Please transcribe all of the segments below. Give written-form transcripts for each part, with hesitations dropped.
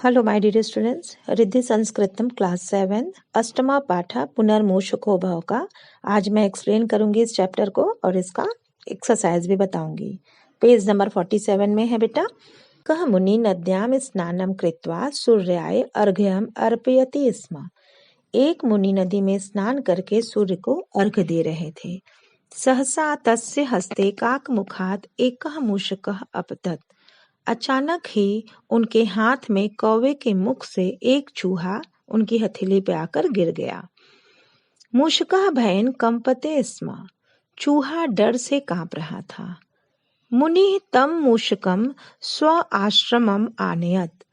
Hello my dear students, Riddhi Sanskritam class 7 अष्टमा पाठा पुनर्मूषको भव का आज मैं एक्सप्लेन करूंगी इस चैप्टर को और इसका एक्सरसाइज भी बताऊंगी। पेज नंबर 47 में है बेटा। कह मुनि नद्याम स्नानम कृत्वा सूर्याय अर्घ्यम अर्पयति स्म। एक मुनि नदी में स्नान करके सूर्य को अर्घ्य दे रहे थे। सहसा तस्य हस्ते काकमुखात् एकः मूषकः अपतत्। अचानक ही उनके हाथ में कौवे के मुख से एक चूहा उनकी हथेली पे आकर गिर गया। मूषकः भयन् कंपते स्म। चूहा डर से कांप रहा था। मुनि तम मूषकम स्व आश्रमम आनयत।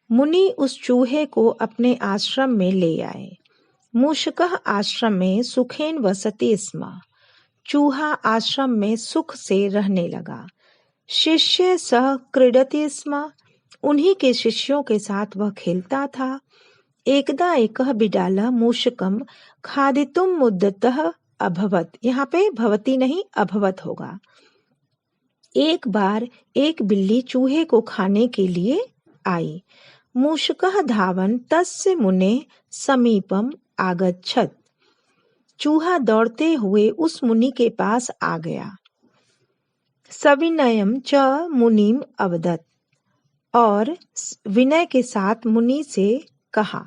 मुनि उस चूहे को अपने आश्रम में ले आए। मूषकः आश्रम में सुखेन वसति स्म। चूहा आश्रम में सुख से रहने लगा। शिष्य सह क्रीडति स्म। उन्हीं के शिष्यों के साथ वह खेलता था। एकदा एकः बिडालः मूषकम खादितुम मुद्दतः अभवत। यहाँ पे भवती नहीं अभवत होगा। एक बार एक बिल्ली चूहे को खाने के लिए आई। मूषकः धावन तस्य मुने समीपम आगच्छत। चूहा दौड़ते हुए उस मुनि के पास आ गया। सविनयम च मुनिम अवदत। और विनय के साथ मुनि से कहा,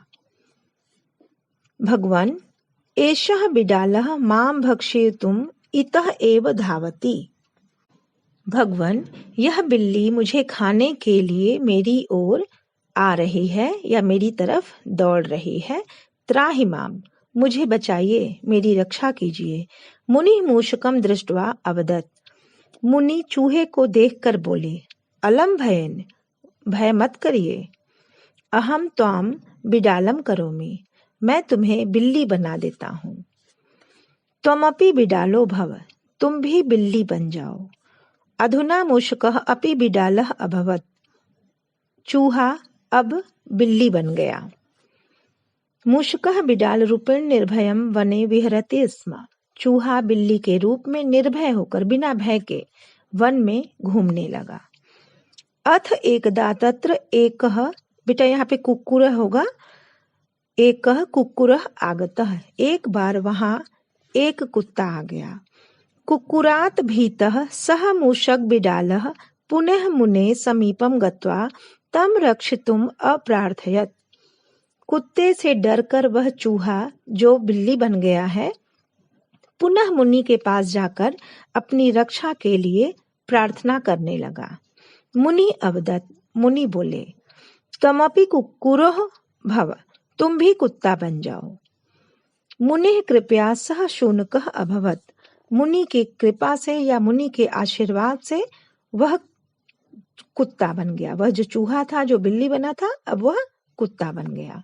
भगवान एषः बिडालः मां भक्षयितुम इतः एव धावति। भगवान यह बिल्ली मुझे खाने के लिए मेरी ओर आ रही है या मेरी तरफ दौड़ रही है। त्राहि माम, मुझे बचाइए, मेरी रक्षा कीजिए। मुनि मूषकम दृष्ट्वा अवदत। मुनि चूहे को देखकर बोले, अलम भयन, भय मत करिए। अहम त्वाम बिडालम करोमि, मैं तुम्हें बिल्ली बना देता हूँ। त्वमपि बिडालो भव, तुम भी बिल्ली बन जाओ। अधुना मूषकः अपि बिडालः अभवत। चूहा अब बिल्ली बन गया। मूषकः बिडाल रूपेण निर्भयम वने विहरति स्म। चूहा बिल्ली के रूप में निर्भय होकर बिना भय के वन में घूमने लगा। अथ एकदा तत्र एकः, बेटा यहाँ पे कुक्कुरः होगा, एकः कुक्कुरः आगतः। एक बार वहां एक कुत्ता आ गया। कुक्कुरात् भीतः सह मूषक बिडालः पुनः मुने समीपम गत्वा तम रक्षितुम अप्रार्थयत। कुत्ते से डरकर वह चूहा जो बिल्ली बन गया है पुनः मुनि के पास जाकर अपनी रक्षा के लिए प्रार्थना करने लगा। मुनि अवदत, मुनि बोले, तमपि कुक्कुरः भव, तुम भी कुत्ता बन जाओ। मुनि कृपया सह शूनकः अभवत। मुनि की कृपा से या मुनि के आशीर्वाद से वह कुत्ता बन गया। वह जो चूहा था, जो बिल्ली बना था, अब वह कुत्ता बन गया।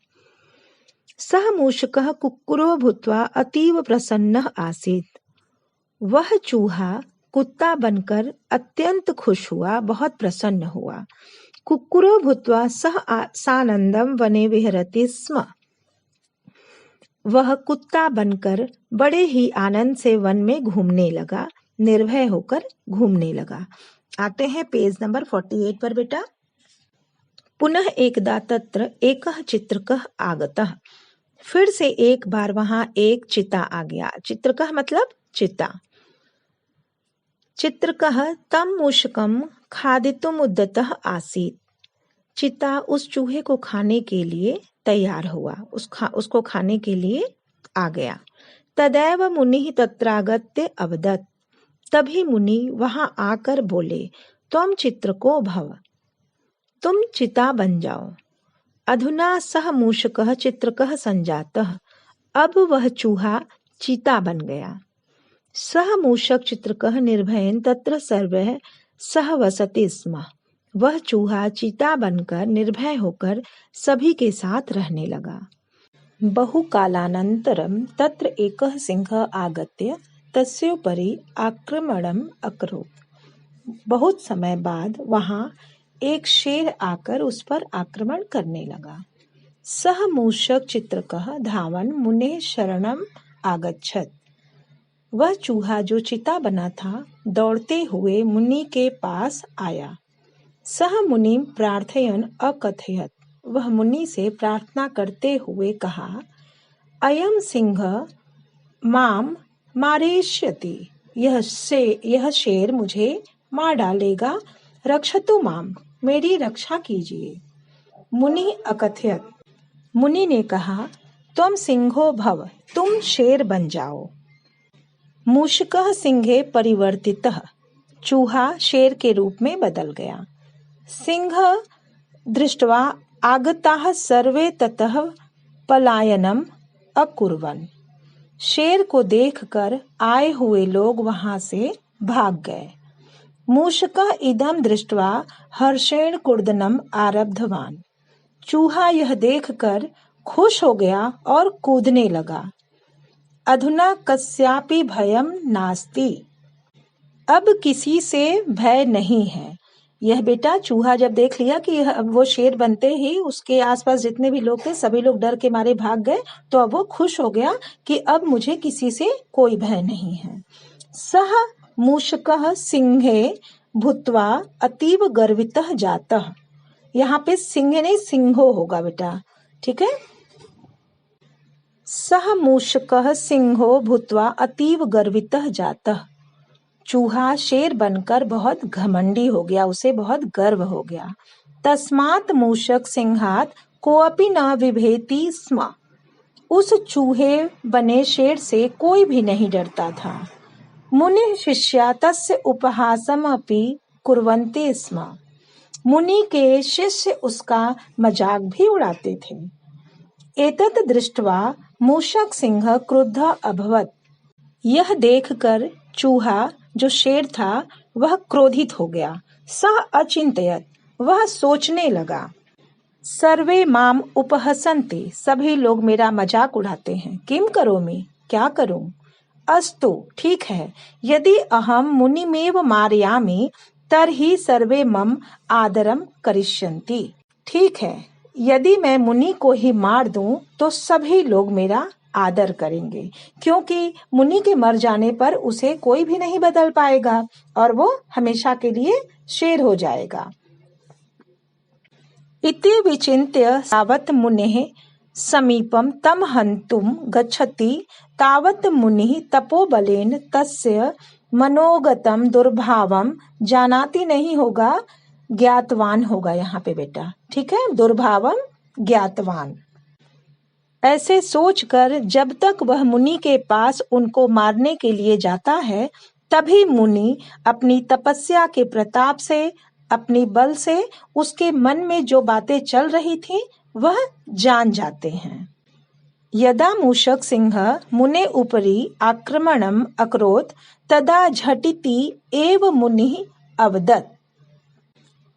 सह मूषकः कुक्कुरो भूत्वा अतीव प्रसन्नः आसीत्। वह चूहा कुत्ता बनकर अत्यंत खुश हुआ, बहुत प्रसन्न हुआ। कुक्कुरो भूत्वा सह सानंदम वने विहरति स्म। वह कुत्ता बनकर बड़े ही आनंद से वन में घूमने लगा, निर्भय होकर घूमने लगा। आते हैं पेज नंबर 48 पर बेटा। पुनः एकदा तत्र एकः चित्रकः आगतः। फिर से एक बार वहां एक चिता आ गया। चित्रकः मतलब चिता। चित्रकः तम मूषकम खादितुम उद्यतः आसीत्। चिता उस चूहे को खाने के लिए तैयार हुआ, उसको खाने के लिए आ गया। तदैव मुनि तत्रागत्य अवदत्। तभी मुनि वहां आकर बोले, त्वम चित्रको भव, तुम चिता बन जाओ। अधुना सह मूषकः चित्रकः संजातः। अब वह चूहा चीता बन गया। सह मूषक चित्रकः निर्भयन् तत्र सर्वैः सह वसति स्म। वह चूहा चीता बनकर निर्भय होकर सभी के साथ रहने लगा। बहुकालानन्तरं तत्र एकः सिंहः आगत्य तस्योपरि आक्रमणम् अकरोत्। बहुत समय बाद वहां एक शेर आकर उस पर आक्रमण करने लगा। सह मूषक चित्रकः धावन मुने शरणम आगच्छत। वह चूहा जो चिता बना था दौड़ते हुए मुनि के पास आया। सह मुनिम प्रार्थयन् अकथयत्। वह मुनि से प्रार्थना करते हुए कहा, अयम सिंह माम मारेष्यति, यह शेर मुझे मार डालेगा, रक्षतु माम, मेरी रक्षा कीजिए। मुनि अकथयत, मुनि ने कहा, त्वम सिंहो भव, तुम शेर बन जाओ। मूषकः सिंहे परिवर्तितः, चूहा शेर के रूप में बदल गया। सिंह दृष्ट्वा आगताः सर्वे ततः पलायनम अकुर्वन्, शेर को देखकर आए हुए लोग वहां से भाग गए। मूषकः इदं दृष्ट्वा हर्षेण कूर्दनम आरब्धवान्, चूहा यह देखकर खुश हो गया और कूदने लगा। अधुना कस्यापि भयम नास्ति, अब किसी से भय नहीं है। यह बेटा चूहा जब देख लिया कि वो शेर बनते ही उसके आसपास जितने भी लोग थे सभी लोग डर के मारे भाग गए, तो अब वो खुश हो गया कि अब मुझे किसी से कोई भय नहीं है। सह मूषकः सिंहे भूत्वा अतीव गर्वितः जातः, यहाँ पे सिंह नहीं सिंहो होगा बेटा, ठीक है। सह मूषकः सिंहो भूत्वा अतीव गर्वितः जातः, चूहा शेर बनकर बहुत घमंडी हो गया, उसे बहुत गर्व हो गया। तस्मात् मूषक सिंहात कोअपि न विभेति स्म, उस चूहे बने शेर से कोई भी नहीं डरता था। मुनि शिष्या तस्य उपहासम अपि कुर्वन्ति स्म, मुनि के शिष्य उसका मजाक भी उड़ाते थे। एतत् दृष्ट्वा मूषक सिंह क्रुद्धः अभवत्, यह देखकर चूहा जो शेर था वह क्रोधित हो गया। सः अचिंतयत्, वह सोचने लगा। सर्वे माम उपहसन्ति, सभी लोग मेरा मजाक उड़ाते हैं। किम करोमि, क्या करूं। अस्तु, ठीक है, यदि अहम मुनिमेव मारयामि तर्हि सर्वे मम आदरम करिष्यन्ति, ठीक है, यदि मैं मुनि को ही मार दूं तो सभी लोग मेरा आदर करेंगे, क्योंकि मुनि के मर जाने पर उसे कोई भी नहीं बदल पाएगा और वो हमेशा के लिए शेर हो जाएगा। इति विचिन्त्य तावत् मुनेः समीपं तम हन्तुं गच्छति तावत् मुनिः तपोबलेन तस्य मनोगतम दुर्भावम जानाति नहीं होगा, ज्ञातवान होगा यहाँ पे बेटा, ठीक है, दुर्भावम ज्ञातवान। ऐसे सोचकर जब तक वह मुनि के पास उनको मारने के लिए जाता है, तभी मुनि अपनी तपस्या के प्रताप से, अपनी बल से उसके मन में जो बातें चल रही थी वह जान जाते हैं। यदा मूषक सिंह मुने उपरि आक्रमणम अकरोत् तदा झटिति एव मुनिः अवदत्,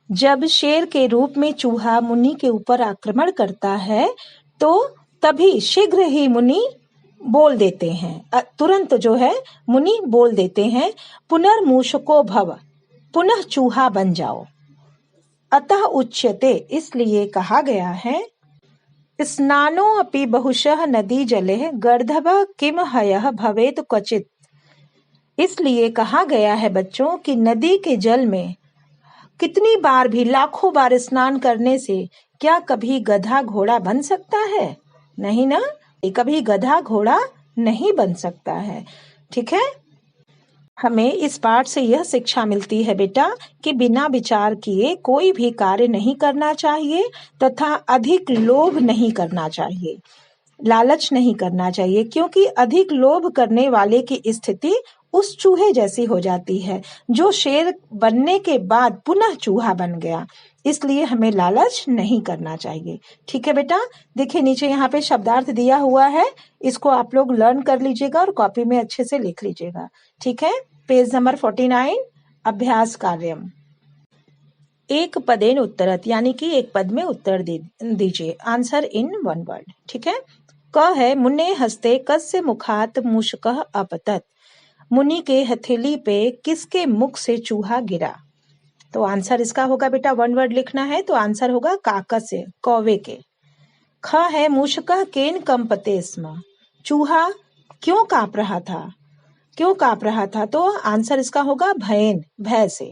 जब शेर के रूप में चूहा मुनि के ऊपर आक्रमण करता है तो तभी शीघ्र ही मुनि बोल देते हैं, तुरंत जो है मुनि बोल देते हैं, पुनर्मूषको भव, पुनः चूहा बन जाओ। अतः उच्यते, इसलिए कहा गया है, स्नानो अपि बहुशः नदी जले गर्दभः किम हयः भवेत क्वचित्, इसलिए कहा गया है बच्चों कि नदी के जल में कितनी बार भी, लाखों बार स्नान करने से क्या कभी गधा घोड़ा बन सकता है? नहीं ना, कभी गधा घोड़ा नहीं बन सकता है, ठीक है। हमें इस पाठ से यह शिक्षा मिलती है बेटा कि बिना विचार किए कोई भी कार्य नहीं करना चाहिए तथा अधिक लोभ नहीं करना चाहिए, लालच नहीं करना चाहिए, क्योंकि अधिक लोभ करने वाले की स्थिति उस चूहे जैसी हो जाती है जो शेर बनने के बाद पुनः चूहा बन गया। इसलिए हमें लालच नहीं करना चाहिए, ठीक है बेटा। देखिए नीचे यहाँ पे शब्दार्थ दिया हुआ है, इसको आप लोग लर्न कर लीजिएगा और कॉपी में अच्छे से लिख लीजिएगा, ठीक है। पेज नंबर 49, अभ्यास कार्यम। एक पदेन उत्तरत, यानी कि एक पद में उत्तर दीजिए, आंसर इन वन वर्ड, ठीक है। क है, मुने हस्ते कस्य मुखात मूषकः अपतत, मुनि के हथेली पे किसके मुख से चूहा गिरा। तो आंसर इसका होगा बेटा, वन वर्ड लिखना है तो आंसर होगा काकस्य, कौवे के। ख है, मूषकः केन कंपते स्म, चूहा क्यों कांप रहा था, क्यों कांप रहा था, तो आंसर इसका होगा भयेन, भय से।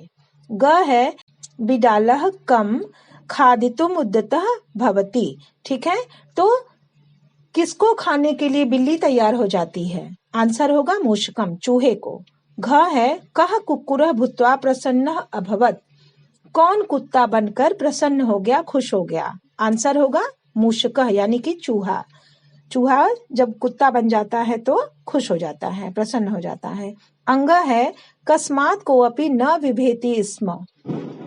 ग है, बिडालः कम खादितुम उद्यतः भवति। ठीक है, तो किसको खाने के लिए बिल्ली तैयार हो जाती है? आंसर होगा मूषकम, चूहे को। घ है कह कुक्कुरः भूत्वा प्रसन्न अभवत। कौन कुत्ता बनकर प्रसन्न हो गया, खुश हो गया? आंसर होगा मूषकः यानी कि चूहा। चूहा जब कुत्ता बन जाता है तो खुश हो जाता है, प्रसन्न हो जाता है। अंग है कस्मात कोऽपि न विभेति स्म।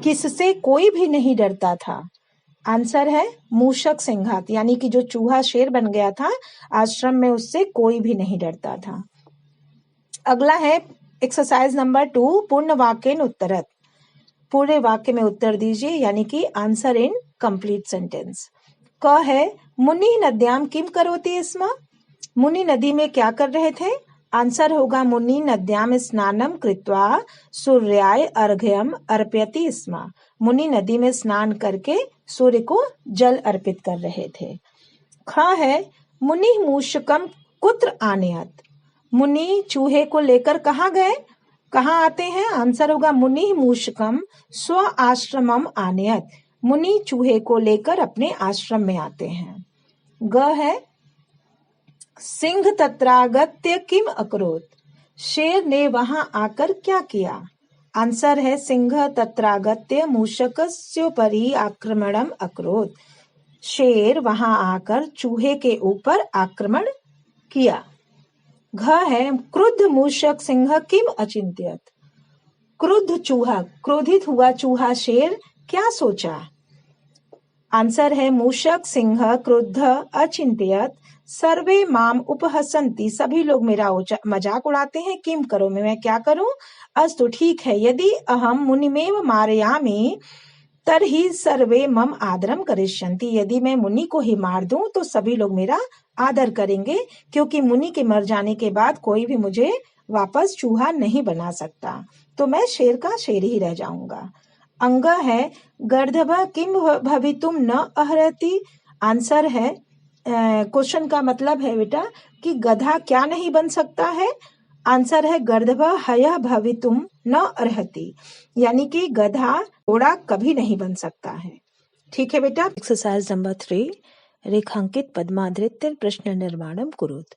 किससे कोई भी नहीं डरता था? आंसर है मूषक सिंहात, यानी कि जो चूहा शेर बन गया था आश्रम में, उससे कोई भी नहीं डरता था। अगला है एक्सरसाइज नंबर 2, पूर्ण वाक्येन उत्तरत। पूरे वाक्य में उत्तर दीजिए, यानी कि आंसर इन कंप्लीट सेंटेंस। क है मुनि नद्याम किम करोति स्म। मुनि नदी में क्या कर रहे थे? आंसर होगा मुनि नद्याम स्नानम कृत्वा सूर्याय अर्घ्यम अर्पयति स्म। मुनि नदी में स्नान करके सूर्य को जल अर्पित कर रहे थे। ख है मुनि मूषकम कुत्र आनयत। मुनि चूहे को लेकर कहाँ गए, कहाँ आते हैं? आंसर होगा मुनि मूषकम स्व आश्रमम आनयत। मुनि चूहे को लेकर अपने आश्रम में आते हैं। ग है सिंह तत्रागत्य किम अकरोत। शेर ने वहां आकर क्या किया? आंसर है सिंह तत्रागत्य मूषकस्योपरि आक्रमणम अकरोत। शेर वहां आकर चूहे के ऊपर आक्रमण किया। घ है क्रुद्ध मूषक सिंह किम अचिंत्यत। क्रुद्ध चूहा, क्रोधित हुआ चूहा शेर क्या सोचा? आंसर है मूषक सिंह क्रुद्ध अचिंत्यत सर्वे माम उपहसन्ति। सभी लोग मेरा मजाक उड़ाते हैं। किम करो, मैं क्या करूं? अस्तु ठीक है, यदि अहम मुनिमेव मारयामि तर्हि सर्वे मम आदरम करिष्यन्ति। यदि मैं मुनि को ही मार दूं तो सभी लोग मेरा आदर करेंगे, क्योंकि मुनि के मर जाने के बाद कोई भी मुझे वापस चूहा नहीं बना सकता, तो मैं शेर का शेर ही रह जाऊंगा। अंग है गर्दभ किम भवितुम न अर्हति। आंसर है क्वेश्चन का मतलब है बेटा कि गधा क्या नहीं बन सकता है? आंसर है गर्दभ हयः भवितुम न अर्हति, यानी कि गधा घोड़ा कभी नहीं बन सकता है। ठीक है बेटा। एक्सरसाइज नंबर 3, रेखांकित पद्माधृत्य प्रश्न निर्माणम कुरुत।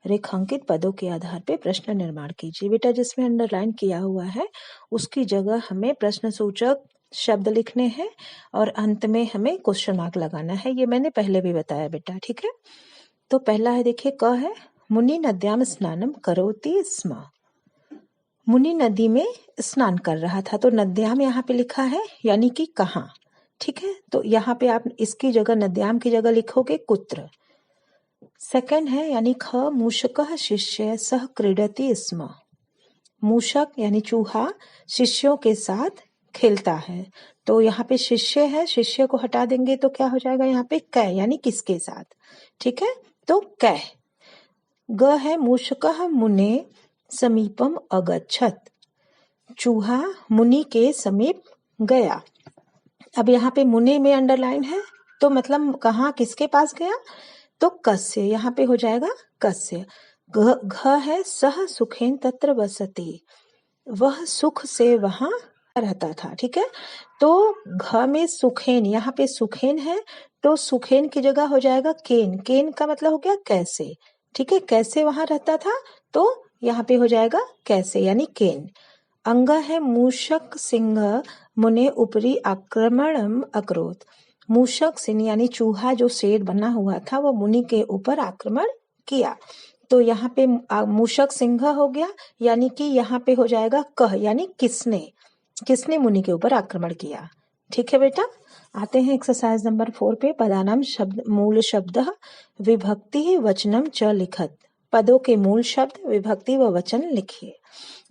रेखांकित पदों के आधार पे प्रश्न निर्माण कीजिए। बेटा जिसमें अंडरलाइन किया हुआ है उसकी जगह हमें प्रश्न सूचक शब्द लिखने हैं और अंत में हमें क्वेश्चन मार्क लगाना है। ये मैंने पहले भी बताया बेटा, ठीक है। तो पहला है, देखिए क है मुनि नद्याम स्नानम करोति स्म। मुनि नदी में स्नान कर रहा था, तो नद्याम यहाँ पे लिखा है यानी कि कहाँ, ठीक है। तो यहाँ पे आप इसकी जगह नद्याम की जगह लिखोगे कुत्र। सेकंड है यानी ख मूषकः शिष्य सह क्रीडति स्म। मूषक यानी चूहा शिष्यों के साथ खेलता है, तो यहाँ पे शिष्य है, शिष्य को हटा देंगे तो क्या हो जाएगा यहाँ पे कै, यानी किसके साथ, ठीक है। तो कै। ग है मूषकः मुने समीपम अगच्छत। चूहा मुनि के समीप गया। अब यहाँ पे मुने में अंडरलाइन है, तो मतलब कहाँ किसके पास गया? तो कस्य, यहाँ पे हो जाएगा कस्य। घ है सह सुखेन तत्र वसति। वह सुख से वहां रहता था, ठीक है। तो घ में सुखेन, यहाँ पे सुखेन है तो सुखेन की जगह हो जाएगा केन। केन का मतलब हो गया कैसे, ठीक है। कैसे वहां रहता था, तो यहाँ पे हो जाएगा कैसे यानी केन। अंग है मूषक सिंह मुने ऊपरी आक्रमणम अकरोत। मूषक सिंह यानी चूहा जो शेर बना हुआ था वो मुनि के ऊपर आक्रमण किया। तो यहाँ पे मूषक सिंह हो गया, यानी कि यहाँ पे हो जाएगा कह, यानी किसने, किसने मुनि के ऊपर आक्रमण किया, ठीक है बेटा। आते हैं एक्सरसाइज नंबर 4 पे। पदानाम शब्द मूल शब्द विभक्ति वचनम च लिखत। पदों के मूल शब्द विभक्ति व वचन लिखिए।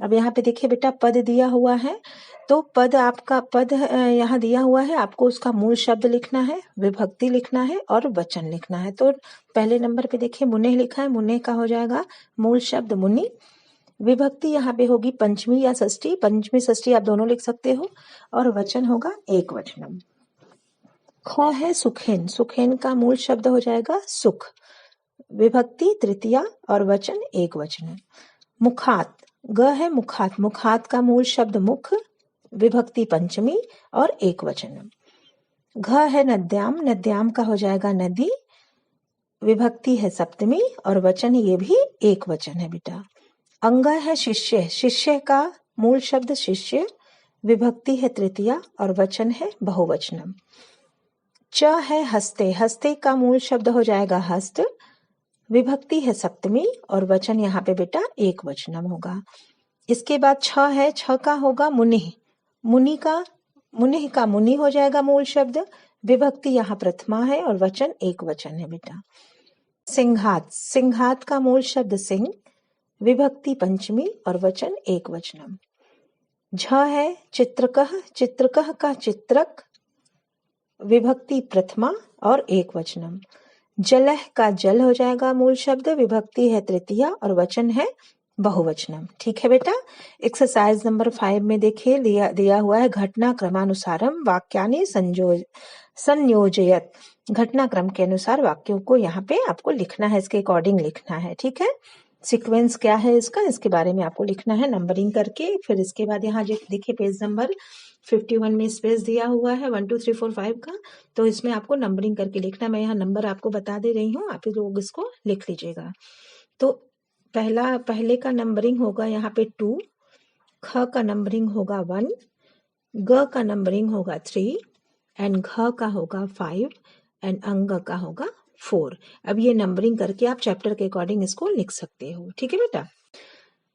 अब यहाँ पे देखिए बेटा पद दिया हुआ है, तो पद आपका पद यहाँ दिया हुआ है, आपको उसका मूल शब्द लिखना है, विभक्ति लिखना है और वचन लिखना है। तो पहले नंबर पे देखिए मुने लिखा है, मुने का हो जाएगा मूल शब्द मुनि। विभक्ति यहाँ पे होगी पंचमी या षष्ठी, पंचमी षष्ठी आप दोनों लिख सकते हो, और वचन होगा एक वचनम। ख है सुखेन, सुखेन का मूल शब्द हो जाएगा सुख। विभक्ति तृतीया और वचन एक वचन। मुखात, ग है मुखात, मुखात का मूल शब्द मुख, विभक्ति पंचमी और एक वचन। घ है नद्याम, नद्याम का हो जाएगा नदी, विभक्ति है सप्तमी और वचन ये भी एक वचन है बेटा। अंग है शिष्य, शिष्य का मूल शब्द शिष्य, विभक्ति है तृतीया और वचन है बहुवचनम। च है हस्ते, हस्ते का मूल शब्द हो जाएगा हस्त, विभक्ति है सप्तमी और वचन यहाँ पे बेटा एक वचनम होगा। इसके बाद छ है, छ का होगा मुनि, मुनि का मुनि हो जाएगा मूल शब्द, विभक्ति यहाँ प्रथमा है और वचन एक वचन है बेटा। सिंघात, सिंघात का मूल शब्द सिंह, विभक्ति पंचमी और वचन एक वचनम। झ है चित्रकः, चित्रकः का चित्रक, विभक्ति प्रथमा और एक वचनम। जलह का जल हो जाएगा मूल शब्द, विभक्ति है तृतीया और वचन है बहुवचनम। ठीक है बेटा। एक्सरसाइज नंबर 5 में देखिए दिया हुआ है घटना क्रमानुसारम वाक्यानि संयोजयत, घटनाक्रम के अनुसार वाक्यों को यहाँ पे आपको लिखना है, इसके अकॉर्डिंग लिखना है। ठीक है, सीक्वेंस क्या है इसका, इसके बारे में आपको लिखना है नंबरिंग करके। फिर इसके बाद यहाँ देखिए पेज नंबर 51 में स्पेस दिया हुआ है 1 2 3 4 5 का, तो इसमें आपको नंबरिंग करके लिखना। मैं यहाँ नंबर आपको बता दे रही हूँ, आप लोग इसको लिख लीजिएगा। तो पहले का नंबरिंग होगा यहाँ पे 2, ख का नंबरिंग होगा 1, ग का नंबरिंग होगा 3 एंड घ का होगा 5 एंड अंग का होगा 4। अब ये नंबरिंग करके आप चैप्टर के अकॉर्डिंग इसको लिख सकते हो। ठीक है बेटा।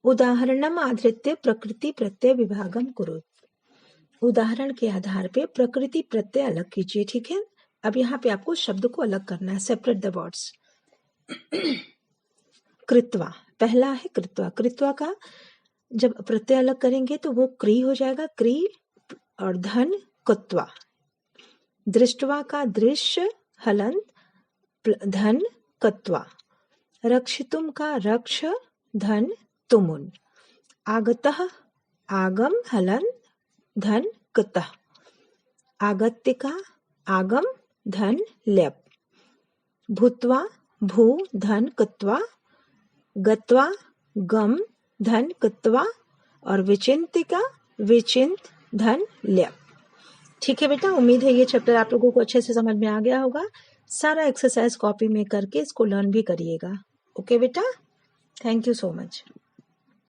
उदाहरणम आधृत्य प्रकृति प्रत्यय विभागम कुरु, उदाहरण के आधार पे प्रकृति प्रत्यय अलग कीजिए। ठीक है, अब यहाँ पे आपको शब्द को अलग करना है, सेपरेट द वर्ड्स। कृत्वा, पहला है कृत्वा, कृत्वा का जब प्रत्यय अलग करेंगे तो वो क्री हो जाएगा, क्री और धन कुत्वा। दृष्टवा का दृश्य हलंत धन कत्वा। रक्षितुम का रक्ष धन तुमुन। आगतः आगम हलन धन कतः। आगत्य का आगम धन ल्यप। भूत्वा भू धन कत्वा, गत्वा गम धन कत्वा और विचिन्त्य का विचिन्त धन ल्यप। ठीक है बेटा, उम्मीद है ये चैप्टर आप लोगों को अच्छे से समझ में आ गया होगा। सारा एक्सरसाइज कॉपी में करके इसको लर्न भी करिएगा। ओके बेटा, थैंक यू सो मच।